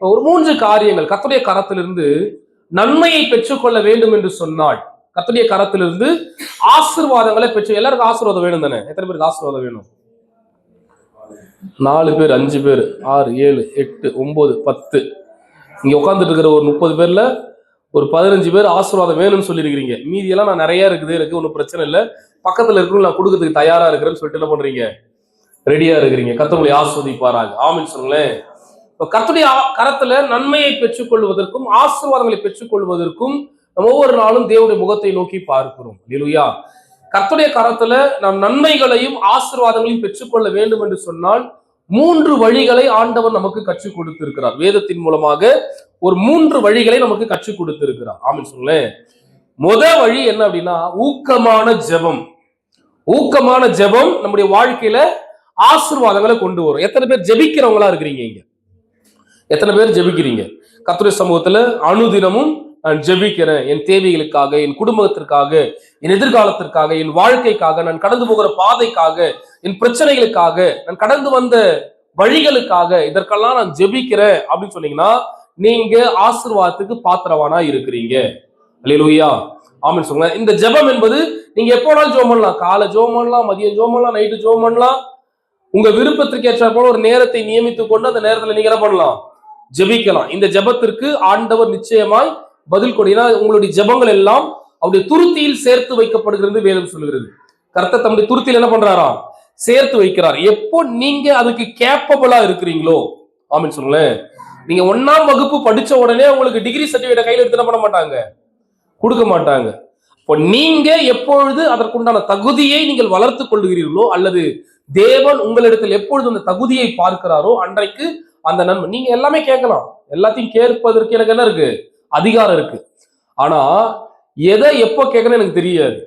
ஒரு 3 காரியங்கள் கர்த்தருடைய கரத்திலிருந்து நன்மையை பெற்றுக்கொள்ள வேண்டும் என்று சொன்னால், கர்த்தருடைய கரத்திலிருந்து ஆசீர்வாதங்களை பெற்று, எல்லாருக்கும் ஆசீர்வாதம் வேணும் தானே? எத்தனை பேருக்கு ஆசீர்வாதம் வேணும்? 4 பேர், 5 பேர், 6, 7, 8, 9, 10. இங்க உட்காந்துட்டு இருக்கிற ஒரு 30 பேர்ல ஒரு 15 பேர் ஆசீர்வாதம் வேணும்னு சொல்லியிருக்கிறீங்க. மீதியெல்லாம் நான் நிறைய இருக்குது, எனக்கு ஒன்றும் பிரச்சனை இல்லை, பக்கத்துல இருக்கணும், நான் கொடுக்கறதுக்கு தயாரா இருக்கிறேன்னு சொல்லிட்டு என்ன பண்றீங்க? ரெடியா இருக்கிறீங்க. கர்த்தர் உங்களை ஆசீர்வதிப்பாராக. ஆமென் சொல்லுங்களேன். இப்ப கர்த்தருடைய கரத்துல நன்மையை பெற்றுக்கொள்வதற்கும் ஆசீர்வாதங்களை பெற்றுக்கொள்வதற்கும் நம்ம ஒவ்வொரு நாளும் தேவனுடைய முகத்தை நோக்கி பார்க்கிறோம். அல்லேலூயா. கர்த்தருடைய கரத்துல நாம் நன்மைகளையும் ஆசீர்வாதங்களையும் பெற்றுக்கொள்ள வேண்டும் என்று சொன்னால் 3 வழிகளை ஆண்டவர் நமக்கு கற்றுக் கொடுத்திருக்கிறார். வேதத்தின் மூலமாக ஒரு 3 வழிகளை நமக்கு கற்றுக் கொடுத்திருக்கிறார். ஆமென் சொல்லுங்களேன். முதல் வழி என்ன அப்படின்னா, ஊக்கமான ஜெபம். ஊக்கமான ஜெபம் நம்முடைய வாழ்க்கையில ஆசீர்வாதங்களை கொண்டு வரும். எத்தனை பேர் ஜெபிக்கிறவங்களா இருக்கிறீங்க? இங்க எத்தனை பேர் ஜெபிக்கிறீங்க? கர்த்தருடைய சமூகத்துல அனுதினமும் நான் ஜெபிக்கிறேன், என் தேவைகளுக்காக, என் குடும்பத்திற்காக, என் எதிர்காலத்திற்காக, என் வாழ்க்கைக்காக, நான் கடந்து போகிற பாதைக்காக, என் பிரச்சனைகளுக்காக, நான் கடந்து வந்த வழிகளுக்காக, இதற்கெல்லாம் நான் ஜெபிக்கிறேன் அப்படின்னு சொன்னீங்கன்னா நீங்க ஆசீர்வாதத்துக்கு பாத்திரவானா இருக்கிறீங்க. அல்லேலூயா. ஆமென் சொல்லுங்க. இந்த ஜெபம் என்பது நீங்க எப்போனாலும் ஜெபம் பண்ணலாம். காலை ஜெபம் பண்ணலாம், மதியம் ஜெபம் பண்ணலாம், நைட்டு ஜெபம் பண்ணலாம். உங்க விருப்பத்திற்கு ஏற்ற போல ஒரு நேரத்தை நியமித்துக் கொண்டு அந்த நேரத்துல நீங்க என்ன பண்ணலாம்? ஜெபிக்கலாம். இந்த ஜெபத்திற்கு ஆண்டவர் நிச்சயமாய் பதில் கொடுனா உங்களுடைய ஜெபங்கள் எல்லாம் அவருடைய துருத்தியில் சேர்த்து வைக்கப்படுகிறது வேதம் சொல்லுகிறது. கர்த்தர் தம்முடைய துருத்தியில் என்ன பண்றாராம்? சேர்த்து வைக்கிறார். எப்போ நீங்க அதுக்கு கேப்பபிளா இருக்கிறீங்களோ. ஆமென் சொல்லுங்களேன். நீங்க 1ஆம் வகுப்பு படிச்ச உடனே உங்களுக்கு டிகிரி சர்டிபிகேட் கையில எடுத்து பண்ண மாட்டாங்க, கொடுக்க மாட்டாங்க. இப்போ நீங்க எப்பொழுது அதற்குண்டான தகுதியை நீங்கள் வளர்த்து கொள்ளுகிறீர்களோ, அல்லது தேவன் உங்களிடத்தில் எப்பொழுது அந்த தகுதியை பார்க்கிறாரோ அன்றைக்கு அந்த நன்மை. நீங்க எல்லாமே கேட்கலாம், எல்லாத்தையும் கேட்பதற்கு எனக்கு என்ன இருக்கு? அதிகாரம் இருக்கு. ஆனா எதை எப்போ கேட்கணும் எனக்கு தெரியாது.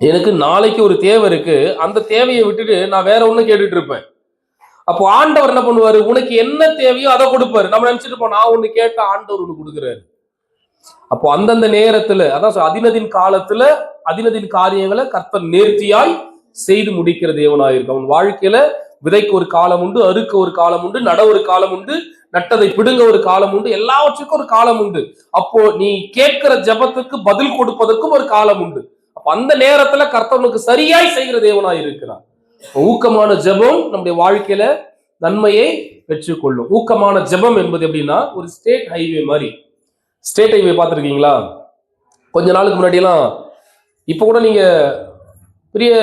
எனக்கு நாளைக்கு ஒரு தேவை இருக்கு, அந்த தேவையை விட்டுட்டு நான் வேற ஒண்ணு கேட்டுட்டு இருப்பேன். அப்போ ஆண்டவர் என்ன பண்ணுவாரு? உனக்கு என்ன தேவையோ அதை கொடுப்பாரு. நம்ம நினைச்சிட்டு இருப்போம் நான் ஒண்ணு கேட்டா ஆண்டவர் ஒண்ணு கொடுக்குறாரு. அப்போ அந்தந்த நேரத்துல, அதான் அதினதின் காலத்துல அதினதின் காரியங்களை கர்த்தர் நேர்த்தியாய் செய்து முடிக்கிற தேவனாயிருக்கும். அவன் வாழ்க்கையில விதைக்கு ஒரு காலம் உண்டு, அறுக்க ஒரு காலம் உண்டு, நட ஒரு காலம் உண்டு, நட்டதை பிடுங்க ஒரு காலம் உண்டு, எல்லாவற்றுக்கும் ஒரு காலம் உண்டு. அப்போ நீ கேட்கிற ஜெபத்துக்கு பதில் கொடுப்பதற்கும் ஒரு காலம் உண்டு. அப்ப அந்த நேரத்துல கர்த்தனுக்கு சரியாய் செய்கிற தேவனாய் இருக்கிறார். ஊக்கமான ஜெபம் நம்முடைய வாழ்க்கையில நன்மையை பெற்றுக்கொள்ளும். ஊக்கமான ஜெபம் என்பது எப்படின்னா ஒரு ஸ்டேட் ஹைவே மாதிரி. ஸ்டேட் ஹைவே பார்த்துருக்கீங்களா? கொஞ்ச நாளுக்கு முன்னாடி எல்லாம், இப்ப கூட நீங்க பெரிய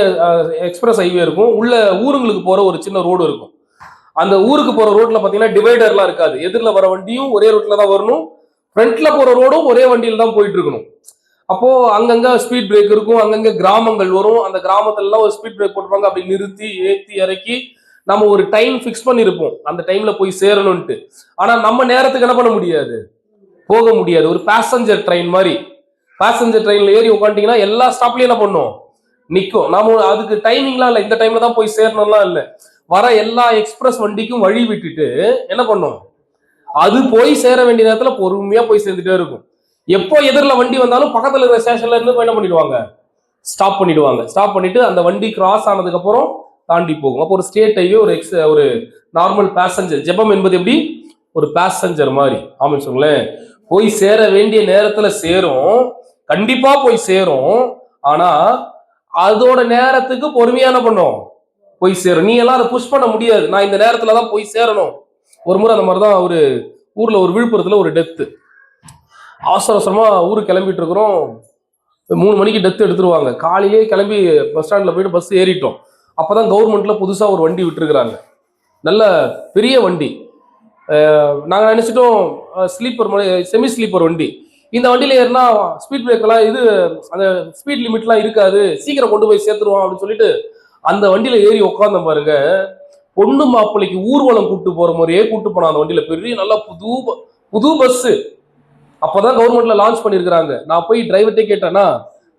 எக்ஸ்பிரஸ் ஹைவே இருக்கும், உள்ள ஊருங்களுக்கு போற ஒரு சின்ன ரோடு இருக்கும். அந்த ஊருக்கு போற ரோட்ல பாத்தீங்கன்னா டிவைடர்லாம் இருக்காது. எதிரில் வர வண்டியும் ஒரே ரோட்ல தான் வரணும், ஃப்ரண்ட்ல போற ரோடும் ஒரே வண்டியில தான் போயிட்டு இருக்கணும். அப்போ அங்கங்க ஸ்பீட் பிரேக் இருக்கும், அங்கங்க கிராமங்கள் வரும், அந்த கிராமத்துல எல்லாம் ஒரு ஸ்பீட் பிரேக் போட்டுருப்பாங்க. அப்படி நிறுத்தி ஏத்தி இறக்கி நம்ம ஒரு டைம் பிக்ஸ் பண்ணிருப்போம், அந்த டைம்ல போய் சேரணும்ட்டு. ஆனா நம்ம நேரத்துக்கு என்ன பண்ண முடியாது, போக முடியாது. ஒரு பேசஞ்சர் ட்ரெயின் மாதிரி, பேசஞ்சர் ட்ரெயின்ல ஏறி உட்காந்துட்டீங்கன்னா எல்லா ஸ்டாப்லயும் என்ன பண்ணும்? நிற்கும். நாம அதுக்கு டைமிங்லாம் இல்லை, இந்த டைம்ல தான் போய் சேரணும்லாம் இல்லை. வர எல்லா எக்ஸ்பிரஸ் வண்டிக்கும் வழி விட்டுட்டு என்ன பண்ணும்? அது போய் சேர வேண்டிய நேரத்துல பொறுமையா போய் சேர்ந்துட்டே இருக்கும். எப்போ எதிரில் வண்டி வந்தாலும் பக்கத்துல இருக்கிற ஸ்டேஷன்ல இருந்து என்ன பண்ணிடுவாங்க? ஸ்டாப் பண்ணிடுவாங்க. ஸ்டாப் பண்ணிட்டு அந்த வண்டி கிராஸ் ஆனதுக்கு அப்புறம் தாண்டி போகும். அப்போ ஒரு ஸ்டேட் ஹைவே, ஒரு நார்மல் பேசஞ்சர். ஜெபம் என்பது எப்படி? ஒரு பேசஞ்சர் மாதிரி. ஆமாம் சொல்லுங்களேன். போய் சேர வேண்டிய நேரத்துல சேரும், கண்டிப்பா போய் சேரும். ஆனா அதோட நேரத்துக்கு பொறுமையா என்ன பண்ணும்? போய் சேரும். நீ எல்லாம் அதை புஷ் பண்ண முடியாது, நான் இந்த நேரத்துலதான் போய் சேரணும். ஒரு முறை அந்த மாதிரிதான் ஒரு ஊர்ல, ஒரு விழுப்புரத்துல ஒரு டெத்து. அவசர அவசரமா ஊருக்கு கிளம்பிட்டு இருக்கிறோம். 3 மணிக்கு டெத்து எடுத்துருவாங்க. காலையிலேயே கிளம்பி பஸ் ஸ்டாண்ட்ல போயிட்டு பஸ் ஏறிட்டோம். அப்பதான் கவர்மெண்ட்ல புதுசா ஒரு வண்டி விட்டுருக்குறாங்க, நல்ல பெரிய வண்டி. நாங்க நினைச்சிட்டோம் ஸ்லீப்பர், செமி ஸ்லீப்பர் வண்டி. இந்த வண்டியில ஏறினா ஸ்பீட் பிரேக்கெல்லாம் இது அந்த ஸ்பீட் லிமிட்லாம் இருக்காது, சீக்கிரம் கொண்டு போய் சேர்த்துருவோம் அப்படின்னு சொல்லிட்டு அந்த வண்டியில ஏறி உட்காந்த பாருங்க. பொண்ணு மாப்பிள்ளைக்கு ஊர்வலம் கூட்டு போற மாதிரியே கூட்டு போனா அந்த வண்டியில. பெரிய நல்லா புது பஸ். அப்பதான் கவர்மெண்ட்ல லான்ச் பண்ணிருக்காங்க. நான் போய் டிரைவர்ட்டே கேட்டேன்னா,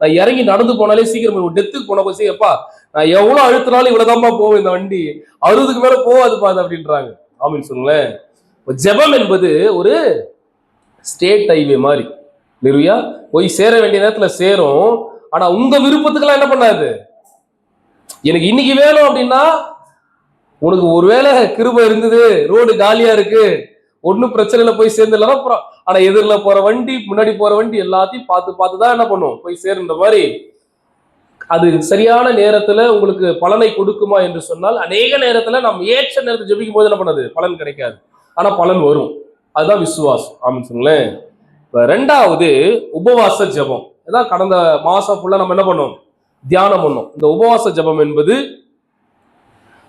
நான் இறங்கி நடந்து போனாலே சீக்கிரம், டெத்துக்கு போன போய் எப்பா நான் எவ்வளவு அழுத்தினாலும் இவ்வளவுதான்ப்பா போவேன், இந்த வண்டி 60க்கு மேல போகாது பாது அப்படின்றாங்க. ஆமின்னு சொல்லுங்களேன். ஜெபம் என்பது ஒரு ஸ்டேட் ஹைவே மாதிரி. நிறுவியா போய் சேர வேண்டிய நேரத்துல சேரும். ஆனா உங்க விருப்பத்துக்கெல்லாம் என்ன பண்ணாது. எனக்கு இன்னைக்கு வேணும் அப்படின்னா, உனக்கு ஒருவேளை கிருபை இருந்தது, ரோடு காலியா இருக்கு, ஒன்னும் பிரச்சனையில போய் சேர்ந்துடலாம். அப்புறம் ஆனா எதிரில் போற வண்டி, முன்னாடி போற வண்டி எல்லாத்தையும் பார்த்துதான் என்ன பண்ணும், போய் சேருன்ற மாதிரி. அது சரியான நேரத்துல உங்களுக்கு பலனை கொடுக்குமா என்று சொன்னால், அநேக நேரத்துல நம்ம ஏற்ற நேரத்தை ஜெபிக்கும் போது என்ன பண்ணது, பலன் கிடைக்காது. ஆனா பலன் வரும். அதுதான் விசுவாசம். ஆமான்னு சொல்லுங்களேன். இப்ப ரெண்டாவது உபவாச ஜெபம். இதான் கடந்த மாசம் ஃபுல்லா நம்ம என்ன பண்ணோம், தியானம் பண்ணோம். இந்த உபவாச ஜெபம் என்பது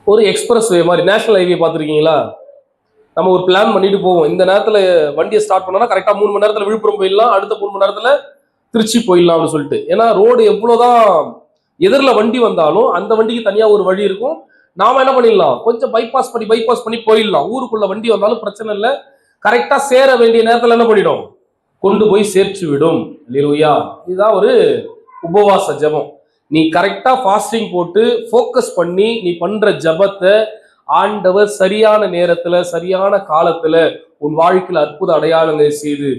ஒரு எக்ஸ்பிரஸ் வே மாதிரி. நேஷனல் ஹைவே பார்த்துருக்கீங்களா? நம்ம ஒரு பிளான் பண்ணிட்டு போவோம். இந்த நேரத்துல வண்டியை ஸ்டார்ட் பண்ணோம்னா கரெக்டா 3 மணி நேரத்துல விழுப்புரம் போயிடலாம், அடுத்த 3 மணி நேரத்துல திருச்சி போயிடலாம் அப்படின்னு சொல்லிட்டு. ஏன்னா ரோடு எவ்வளவுதான் எதிரில் வண்டி வந்தாலும் அந்த வண்டிக்கு தனியா ஒரு வழி இருக்கும். நாம என்ன பண்ணிடலாம், கொஞ்சம் பைபாஸ் பண்ணி போயிடலாம். ஊருக்குள்ள வண்டி வந்தாலும் பிரச்சனை இல்லை, கரெக்டா சேர வேண்டிய நேரத்துல என்ன பண்ணிடும், கொண்டு போய் சேர்த்து விடும். இல்லையா? இதுதான் ஒரு உபவாச ஜெபம். நீ கரெக்டா ஃபாஸ்டிங் போட்டு ஃபோக்கஸ் பண்ணி நீ பண்ற ஜெபத்தை ஆண்டவர் சரியான நேரத்துல சரியான காலத்துல உன் வாழ்க்கையில அற்புத அடையாளங்களை செய்து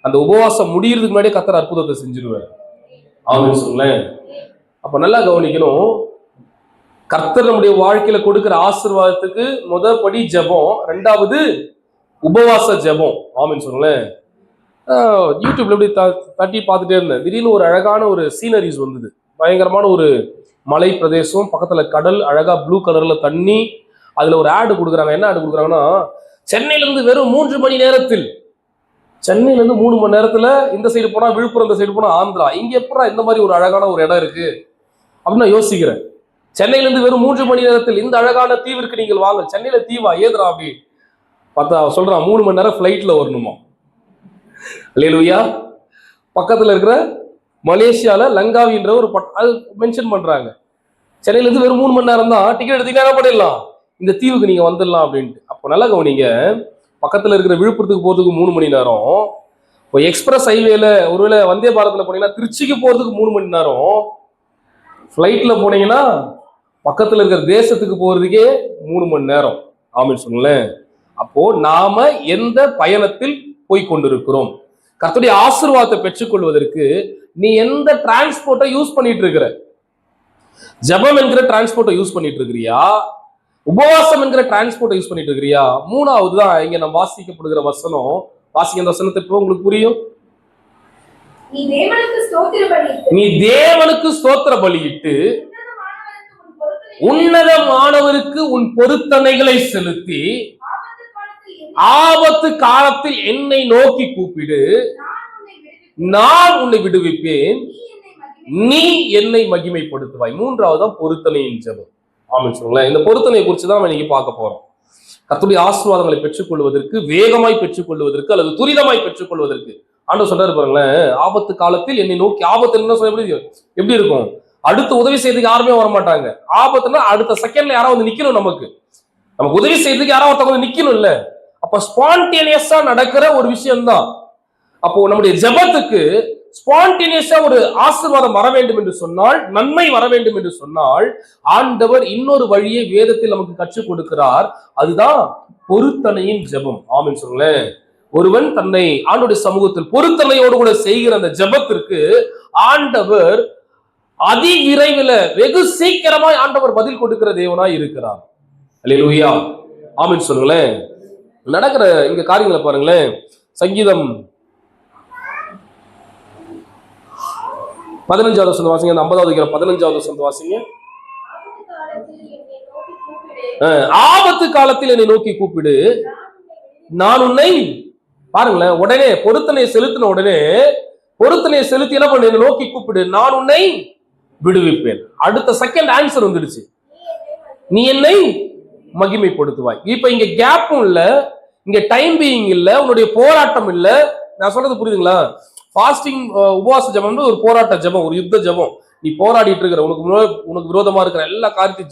அந்த உபவாசம் முடியறதுக்கு முன்னாடி கர்த்தர் அற்புதத்தை செஞ்சிருவார். ஆமென் சொல்லேன். அப்ப நல்லா கவனிக்கணும். கர்த்தர் நம்முடைய வாழ்க்கையில கொடுக்கிற ஆசீர்வாதத்துக்கு முதல் படி ஜெபம், ரெண்டாவது உபவாச ஜெபம். ஆமென் சொல்லேன். யூடியூப்ல எப்படி தட்டி பார்த்துட்டே இருந்தேன். திடீர்னு ஒரு அழகான ஒரு சீனரிஸ் வந்தது. பயங்கரமான ஒரு மலை பிரதேசம், பக்கத்துல கடல், அழகா ப்ளூ கலர்ல தண்ணி. அதுல ஒரு ஆடு கொடுக்குறாங்க. என்ன ஆடு கொடுக்குறாங்கன்னா, சென்னையில இருந்து வெறும் 3 மணி நேரத்தில், சென்னையில இருந்து 3 மணி நேரத்துல இந்த சைடு போனா விழுப்புரம், இந்த சைடு போனா ஆந்திரா. இங்க எப்படா இந்த மாதிரி ஒரு அழகான ஒரு இடம் இருக்கு அப்படின்னு நான் யோசிக்கிறேன். சென்னையில இருந்து வெறும் 3 மணி நேரத்தில் இந்த அழகான தீவிற்கு நீங்கள் வாங்க. சென்னையில தீவா ஏதுரா அப்படி பார்த்தா சொல்றான் 3 மணி நேரம் ஃபிளைட்ல வரணுமா. அல்லேலூயா. பக்கத்துல இருக்கிற மலேசியால லங்காவின்ற ஒரு அது மென்ஷன் பண்றாங்க. சென்னையில இருந்து வெறும் 3 மணி நேரம் தான், டிக்கெட் எடுத்தீங்கன்னா என்ன பண்ணிடலாம், இந்த தீவுக்கு நீங்க வந்துடலாம் அப்படின்ட்டு. அப்போ நல்லா கவனிங்க, பக்கத்துல இருக்கிற விழுப்புரத்துக்கு போறதுக்கு 3 மணி நேரம், இப்போ எக்ஸ்பிரஸ் ஹைவேல ஒருவேளை வந்தே பாரத்ல போனீங்கன்னா திருச்சிக்கு போறதுக்கு 3 மணி நேரம், ஃபிளைட்ல போனீங்கன்னா பக்கத்துல இருக்கிற தேசத்துக்கு போறதுக்கே 3 மணி நேரம். ஆமென் சொல்லுங்களேன். அப்போ நாம எந்த பயணத்தில் போய் கொண்டிருக்கிறோம், கர்த்தருடைய ஆசீர்வாதத்தை பெற்றுக்கொள்வதற்கு நீ எந்த டிரான்ஸ்போர்ட்டை யூஸ் பண்ணிட்டு இருக்கிற? ஜெபம் என்கிற டிரான்ஸ்போர்ட்டை யூஸ் பண்ணிட்டு இருக்கிறியா, உபவாசம் என்கிற டிரான்ஸ்போர்ட்டை யூஸ் பண்ணிட்டு இருக்கிறியா? மூணாவது தான் இங்க நம்ம வாசிக்கப்படுகிற வசனம். வாசிக்க அந்த வசனத்தை இப்போ உங்களுக்கு புரியும். நீ தேவனுக்கு ஸ்தோத்திர பலியிட்டு உன்னதமானவருக்கு உன் பொருத்தனைகளை செலுத்தி ஆபத்து காலத்தில் என்னை நோக்கி கூப்பிடு, நான் உன்னை விடுவிப்பேன், நீ என்னை மகிமைப்படுத்துவாய். மூன்றாவதுதான் பொருத்தனையின் ஜெபம். ஆமென் சொல்லுங்களேன். இந்த பொருத்தனையை குறித்து தான் இன்னைக்கு பார்க்க போறோம். கர்த்தருடைய ஆசீர்வாதங்களை பெற்றுக்கொள்வதற்கு, வேகமாய் பெற்றுக்கொள்வதற்கு அல்லது துரிதமாய் பெற்றுக்கொள்வதற்கு ஆண்டவர் சொல்றாரு பாருங்களேன், ஆபத்து காலத்தில் என்னை நோக்கி. ஆபத்து என்ன சொல்ல எப்படி இருக்கும், அடுத்து உதவி செய்யறதுக்கு யாருமே வரமாட்டாங்க. ஆபத்துனா அடுத்த செகண்ட்ல யாராவது வந்து நிக்கணும், நமக்கு உதவி செய்யறதுக்கு யாராவது ஒருத்தவங்க வந்து நிக்கணும் இல்ல. அப்ப ஸ்பான்டேனியஸா நடக்கிற ஒரு விஷயம் தான். அப்போ நம்முடைய ஜெபத்துக்கு ஸ்பான்டேனியஸா ஒரு ஆசீர்வாதம் வர வேண்டும் என்று சொன்னால், நன்மை வர வேண்டும் என்று சொன்னால், ஆண்டவர் இன்னொரு வழியை வேதத்தில் நமக்கு கற்றுக் கொடுக்கிறார். அதுதான் பொருத்தனையின் ஜெபம். ஆமென் சொல்லுங்களேன். ஒருவன் தன்னை ஆண்டவருடைய சமூகத்தில் பொருத்தனையோடு கூட செய்கிற அந்த ஜெபத்திற்கு ஆண்டவர் அதி விரைவில் வெகு சீக்கிரமாய் ஆண்டவர் பதில் கொடுக்கிற தேவனாய் இருக்கிறார். அல்லேலூயா. ஆமென் சொல்லுங்களேன். நடக்கிற இங்க காரியங்களை பாருங்களேன். சங்கீதம் 15வது வசனம் வாசிங்க. 50வது 15வது வசனம் வாசிங்க. ஆபத்து காலத்தில் என்னை நோக்கி கூப்பிடு, நான் உன்னை. பாருங்களேன், உடனே பொருத்தனை செலுத்தின உடனே பொருத்தனை செலுத்தி என்ன பண்ண, என்னை நோக்கி கூப்பிடு, நான் உன்னை விடுவிப்பேன். அடுத்த செகண்ட் ஆன்சர் வந்துடுச்சு, நீ என்னை மகிமைப்படுத்துவாய். இப்ப இங்க கேப்பும் இல்ல, இங்க டைம் பீயிங் இல்ல, உன்னுடைய போராட்டம் இல்ல. நான் சொல்றது புரியுதுங்களா? ஃபாஸ்டிங் உபவாச ஜெபம் ஒரு போராட்ட ஜெபம், ஒரு யுத்த ஜெபம். நீ போராடிட்டு இருக்கிற, உனக்கு விரோதமா இருக்கிற எல்லா காரியத்தையும்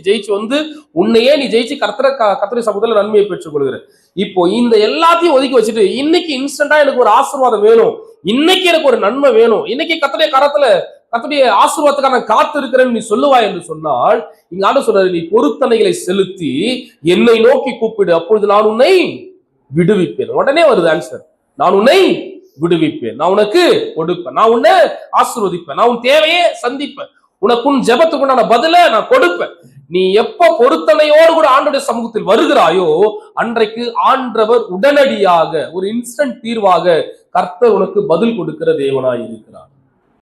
ஜெயிச்சு வந்து உன்னையே நீ ஜெயிச்சு கர்த்தருடைய சமூகத்துல நன்மையை பெற்றுக் கொள்கிற. இப்போ இந்த எல்லாத்தையும் ஒதுக்கி வச்சுட்டு இன்னைக்கு இன்ஸ்டன்டா எனக்கு ஒரு ஆசீர்வாதம் வேணும், இன்னைக்கு எனக்கு ஒரு நன்மை வேணும், இன்னைக்கு கர்த்தருடைய கரத்துல கர்த்தருடைய ஆசீர்வாதத்துக்காக நான் காத்து இருக்கிறேன்னு நீ சொல்லுவாய் என்று சொன்னால், இங்க ஆண்டவர் சொல்றாரு, நீ பொருத்தனைகளை செலுத்தி என்னை நோக்கி கூப்பிடு, அப்பொழுது நான் உன்னை விடுவிப்பேன். உடனே வருது ஆன்சர், நான் உன்னை விடுவிப்பேன், நான் உனக்கு கொடுப்பேன், நான் உன்னை ஆசீர்வதிப்பேன், நான் உன் தேவையே சந்திப்பேன், உனக்கு உன் ஜெபத்துக்கு உண்டான பதில நான் கொடுப்பேன். நீ எப்ப பொருத்தனையோடு கூட ஆண்டவருடைய சமூகத்தில் வருகிறாயோ அன்றைக்கு ஆண்டவர் உடனடியாக ஒரு இன்ஸ்டன்ட் தீர்வாக கர்த்தர் உனக்கு பதில் கொடுக்கிற தேவனாய் இருக்கிறார்.